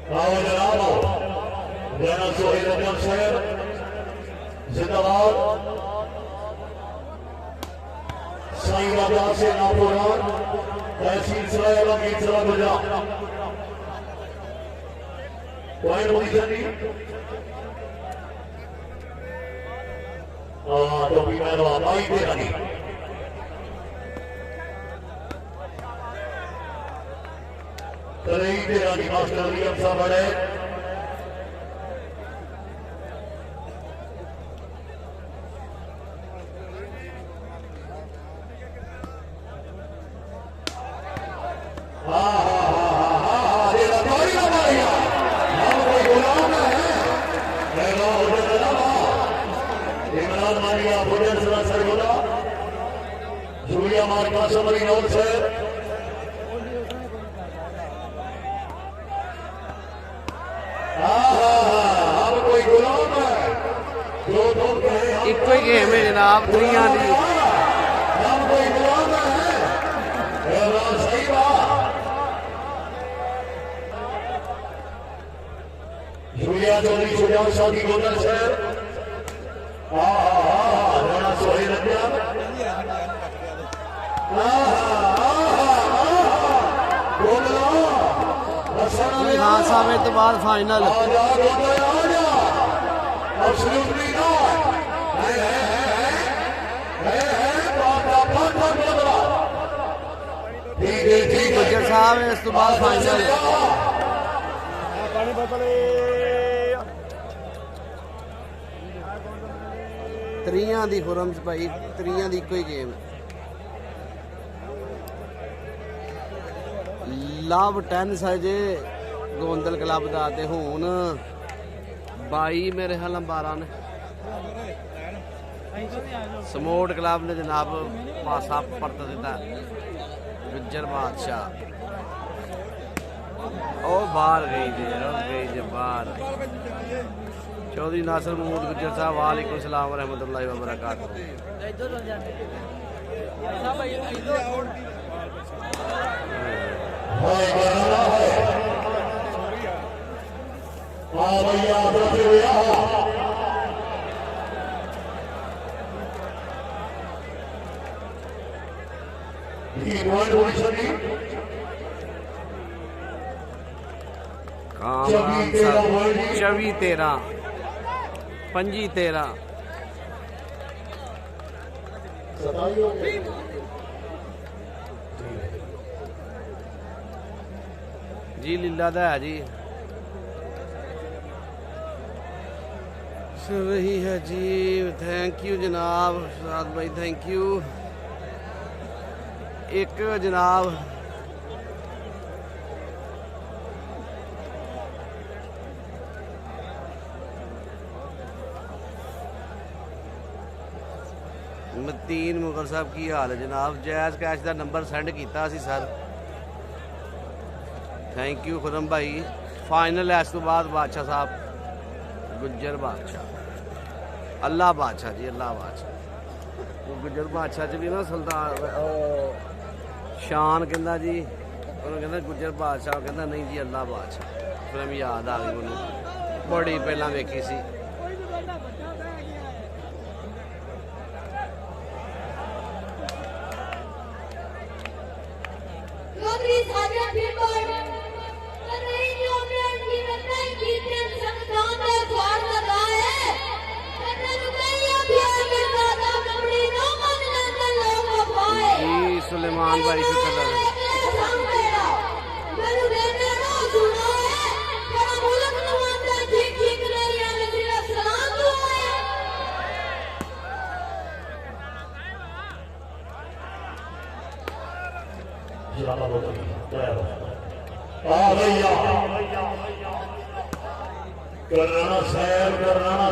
आओ जनाब राणा सोहेल अहमद साहब जिंदाबाद। साईं बाबा से नापुरान तहसील सराय गीत सरा बजा पॉइंट पोजीशन दी टोपी में भाई तेरा नहीं तरई तेरा नहीं मास्टर अली साहब बड़े इको ही गेम है जनाब दुनिया की। जुलिया चौधरी सुजान शादी गोदर से राणा सोहेल अहमद साहब तो बाद फाइनल गुजर साहब इस तो बाद फाइनल त्रियां दी खुरम्स भाई त्रियां दी कोई गेम लव टेनिस है जे गोंदल क्लब का हूँ 22 मेरे ख्याल 12 ने समोट क्लब ने जनाब पासा परत दिता गुज्जर बादशाह बाहर गई जे बाहर चौधरी नासिर महमूद गुज्जर साहब वालेकुम सलाम रहमतुल्लाहि व बरकातहू। चौबी 13 25 13 जी लीला दा है जी सुन रही है जी। थैंक यू जनाब साद भाई थैंक यू। एक जनाब मतीन मुगल साहब की हाल है जनाब जैज कैश का नंबर सेंड किया सर थैंक यू खुरम भाई। फाइनल है इस तो बाद बादशाह साहब गुज्जर बादशाह अल्लाह बादशाह जी अल्लाह बादशाह गुज्जर बादशाह च भी ना सुल्तान शान कहना जी उन्होंने कहना गुज्जर बादशाह कहना नहीं जी अल्लाह बादशाह फिर मैं याद आ गई मैनू बड़ी पहला वेखी सी। सुलेमान भाई शुक्र करना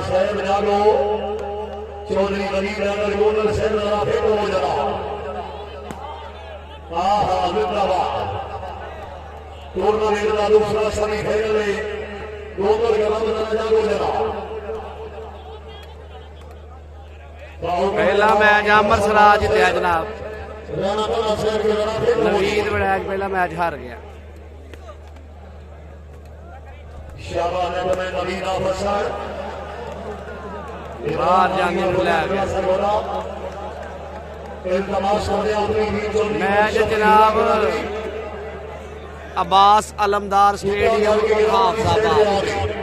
साहब जागो चौधरी गरीब नगर गोदर से फेंको जरा टूर्नामेंट का दूसरा सेमीफाइनल में गोदर क्लब जागो जरा पहला मैच अमर सराज जितया जनाब नवीद वड़ैच पहला मैच हार गया शाबाश ने बने नवीन अफसर बाहर जाने को ले गया मैच जनाब अब्बास अलमदार स्टेडियम हाफजाबाद